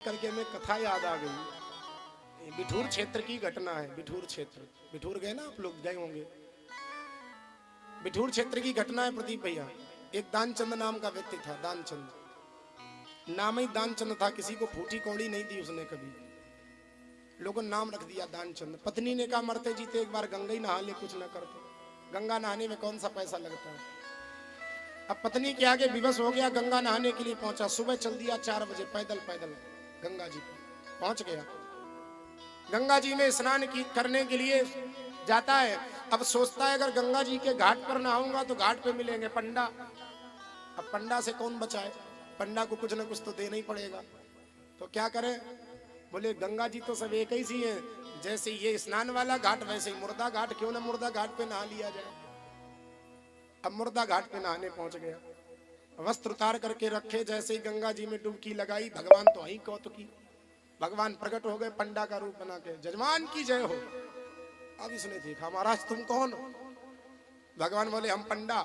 करके हमें कथा याद आ गई। बिठूर क्षेत्र की घटना है। बिठूर क्षेत्र, बिठूर गए ना आप लोग, गए होंगे। बिठूर क्षेत्र की घटना है प्रदीप भैया। एक दानचंद नाम का व्यक्ति था। दानचंद नाम ही दानचंद था, किसी को फूटी कौड़ी नहीं दी उसने कभी। लोगों ने नाम रख दिया दानचंद। पत्नी ने कहा मरते जीते एक बार गंगा ही नहा ले, कुछ न कर तो। गंगा नहाने में कौन सा पैसा लगता है। अब पत्नी के आगे विवश हो गया, गंगा नहाने के लिए पहुंचा। सुबह चल दिया 4 बजे पैदल पैदल गंगा जी पे पहुंच गया। गंगा जी में स्नान करने के लिए जाता है। अब सोचता है अगर गंगा जी के घाट पर नहाऊंगा तो घाट पे मिलेंगे पंडा। अब पंडा से कौन बचाए, पंडा को कुछ ना कुछ तो देना ही पड़ेगा। तो क्या करे, बोले गंगा जी तो सब एक ही सी है, जैसे ये स्नान वाला घाट वैसे ही मुर्दा घाट, क्यों ना मुर्दा घाट पे नहा लिया जाए। अब मुर्दा घाट पे नहाने पहुंच गया। वस्त्र उतार करके रखे, जैसे ही गंगा जी में डुबकी लगाई, भगवान तो वहीं कौतुकी, भगवान प्रकट हो गए पंडा का रूप बना के। जजमान की जय हो। अब इसने देखा महाराज तुम कौन हो। भगवान बोले हम पंडा।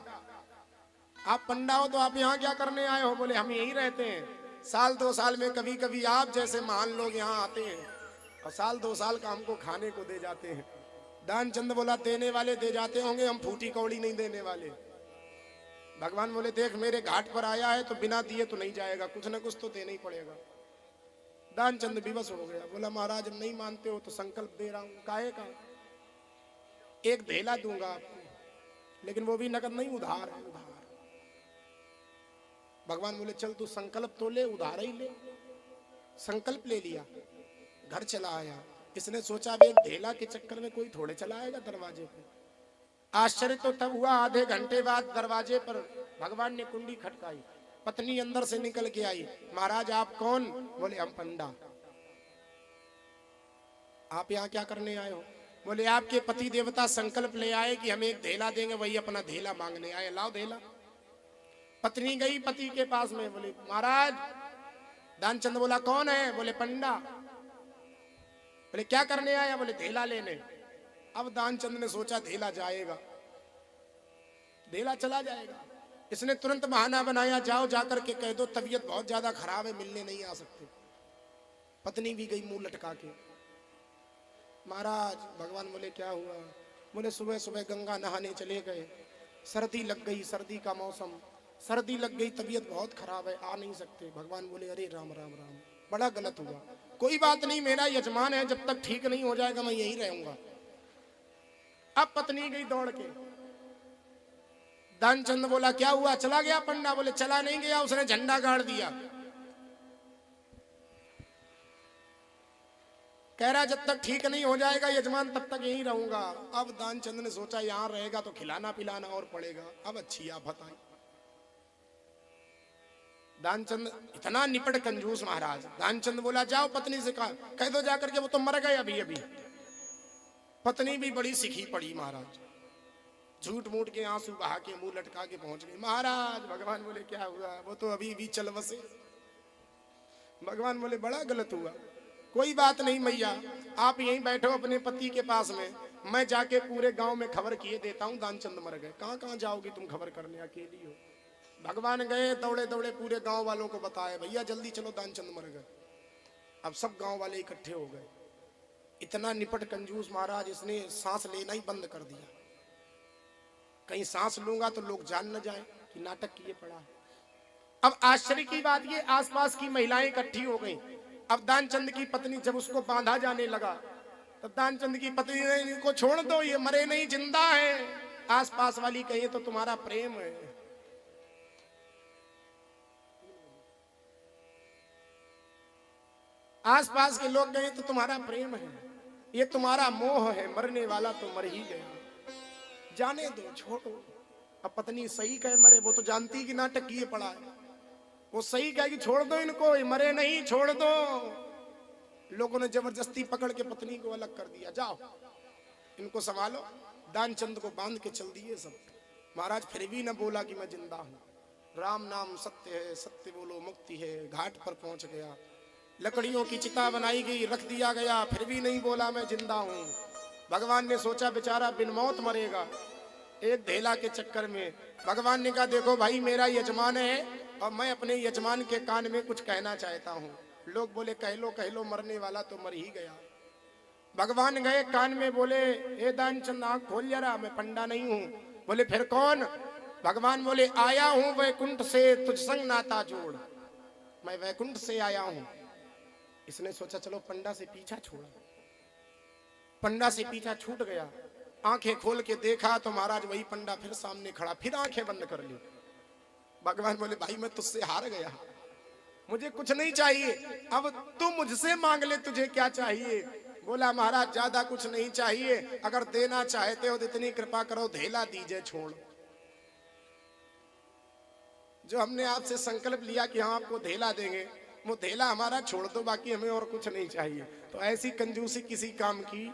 आप पंडा हो तो आप यहाँ क्या करने आए हो। बोले हम यहीं रहते हैं, साल 2 साल में कभी कभी आप जैसे महान लोग यहाँ आते हैं और साल 2 साल का हमको खाने को दे जाते हैं। दानचंद बोला देने वाले दे जाते होंगे, हम फूटी कौड़ी नहीं देने वाले। भगवान बोले देख मेरे घाट पर आया है तो बिना दिए तो नहीं जाएगा, कुछ ना कुछ तो देना ही पड़ेगा। दानचंद विवश हो गया। बोला महाराज हम नहीं मानते हो तो संकल्प दे रहा हूं। काहे का? एक धेला दूंगा आपको, लेकिन वो भी नकद नहीं, उधार है, उधार। भगवान बोले चल तू संकल्प तो ले, उधार ही ले। संकल्प ले लिया, घर चला आया। इसने सोचा अब एक धेला के चक्कर में कोई थोड़े चला आएगा दरवाजे पे। आश्चर्य तो तब हुआ, आधे घंटे बाद दरवाजे पर भगवान ने कुंडी खटकाई। पत्नी अंदर से निकल के आई। महाराज आप कौन? बोले हम पंडा। आप यहाँ क्या करने आए हो? बोले आपके पति देवता संकल्प ले आए कि हम एक धेला देंगे, वही अपना धेला मांगने आए, लाओ धेला। पत्नी गई पति के पास में, बोले महाराज। दानचंद बोला कौन है? बोले पंडा। बोले क्या करने आया? बोले धेला लेने। अब दानचंद ने सोचा धेला जाएगा, धेला चला जाएगा। इसने तुरंत बहाना बनाया, जाओ जाकर के कह दो तबीयत बहुत ज्यादा खराब है, मिलने नहीं आ सकते। पत्नी भी गई मुंह लटका के। महाराज भगवान बोले क्या हुआ? बोले सुबह सुबह गंगा नहाने चले गए, सर्दी लग गई, सर्दी का मौसम, सर्दी लग गई, तबीयत बहुत खराब है, आ नहीं सकते। भगवान बोले अरे राम राम राम, बड़ा गलत हुआ। कोई बात नहीं, मेरा यजमान है, जब तक ठीक नहीं हो जाएगा मैं यहीं रहूंगा। अब पत्नी गई दौड़ के। दानचंद बोला क्या हुआ? चला गया पंडा? बोले चला नहीं गया, उसने झंडा गाड़ दिया। कह रहा जब तक ठीक नहीं हो जाएगा यजमान तब तक यहीं रहूंगा। अब दानचंद ने सोचा यहां रहेगा तो खिलाना पिलाना और पड़ेगा। अब अच्छी आफत आई। दानचंद इतना निपट कंजूस महाराज। दानचंद बोला जाओ पत्नी से कह दो जाकर के वो तो मर गए अभी अभी। पत्नी भी बड़ी सिखी पड़ी महाराज, झूठ मूठ के आंसू बहा के मुंह लटका के पहुंच गई। महाराज भगवान बोले क्या हुआ? वो तो अभी भी चल बसे। भगवान बोले बड़ा गलत हुआ। कोई बात नहीं मैया, आप यहीं बैठो अपने पति के पास में, मैं जाके पूरे गांव में खबर किए देता हूँ दानचंद मर गए। कहाँ कहाँ जाओगी तुम खबर करने, अकेली हो। भगवान गए दौड़े दौड़े पूरे गांव वालों को बताया भैया जल्दी चलो दानचंद मर गए। अब सब गांव वाले इकट्ठे हो गए। इतना निपट कंजूस महाराज, इसने सांस लेना ही बंद कर दिया। कहीं सांस लूंगा तो लोग जान न जाए कि नाटक किए पड़ा है। अब आश्चर्य की बात ये, आसपास की महिलाएं इकट्ठी हो गई। अब दानचंद की पत्नी जब उसको बांधा जाने लगा तब दानचंद की पत्नी ने इनको छोड़ दो, ये मरे नहीं जिंदा है। आसपास वाली कहे तो तुम्हारा प्रेम है। आसपास के लोग कहे तो तुम्हारा प्रेम है, ये तुम्हारा मोह है, मरने वाला तो मर ही गया, जाने दो छोड़ो। अब पत्नी सही कहे मरे, वो तो जानती कि नाटक किए पड़ा है। वो सही कहे कि छोड़ दो इनको, ये मरे नहीं, छोड़ दो। लोगों ने जबरदस्ती पकड़ के पत्नी को अलग कर दिया, जाओ इनको संभालो। दानचंद को बांध के चल दिए सब। महाराज फिर भी न बोला कि मैं जिंदा हूं। राम नाम सत्य है, सत्य बोलो मुक्ति है। घाट पर पहुंच गया, लकड़ियों की चिता बनाई गई, रख दिया गया, फिर भी नहीं बोला मैं जिंदा हूं। भगवान ने सोचा बेचारा बिन मौत मरेगा, एक धेला के चक्कर में। भगवान ने कहा देखो भाई मेरा यजमान है और मैं अपने यजमान के कान में कुछ कहना चाहता हूँ। लोग बोले कह लो मरने वाला तो मर ही गया। भगवान गए कान में बोले, ए दानचंद आंख खोल जरा, मैं पंडा नहीं हूं। बोले फिर कौन? भगवान बोले, आया हूं वैकुंठ से तुझ संग नाता जोड़, मैं वैकुंठ से आया हूं। इसने सोचा चलो पंडा से पीछा छोड़ा। पंडा से पीछा छूट गया। आंखें खोल के देखा तो महाराज वही पंडा फिर सामने खड़ा, फिर आंखें बंद कर ली। भगवान बोले, भाई मैं तुझसे हार गया, मुझे कुछ नहीं चाहिए, अब तू मुझसे मांग ले, तुझे क्या चाहिए? बोला महाराज ज्यादा कुछ नहीं चाहिए, अगर देना चाहते हो तो इतनी कृपा करो, धेला दीजिए छोड़। जो हमने आपसे संकल्प लिया कि हम आपको धेला देंगे, वो धेला हमारा छोड़ दो, बाकी हमें और कुछ नहीं चाहिए। तो ऐसी कंजूसी किसी काम की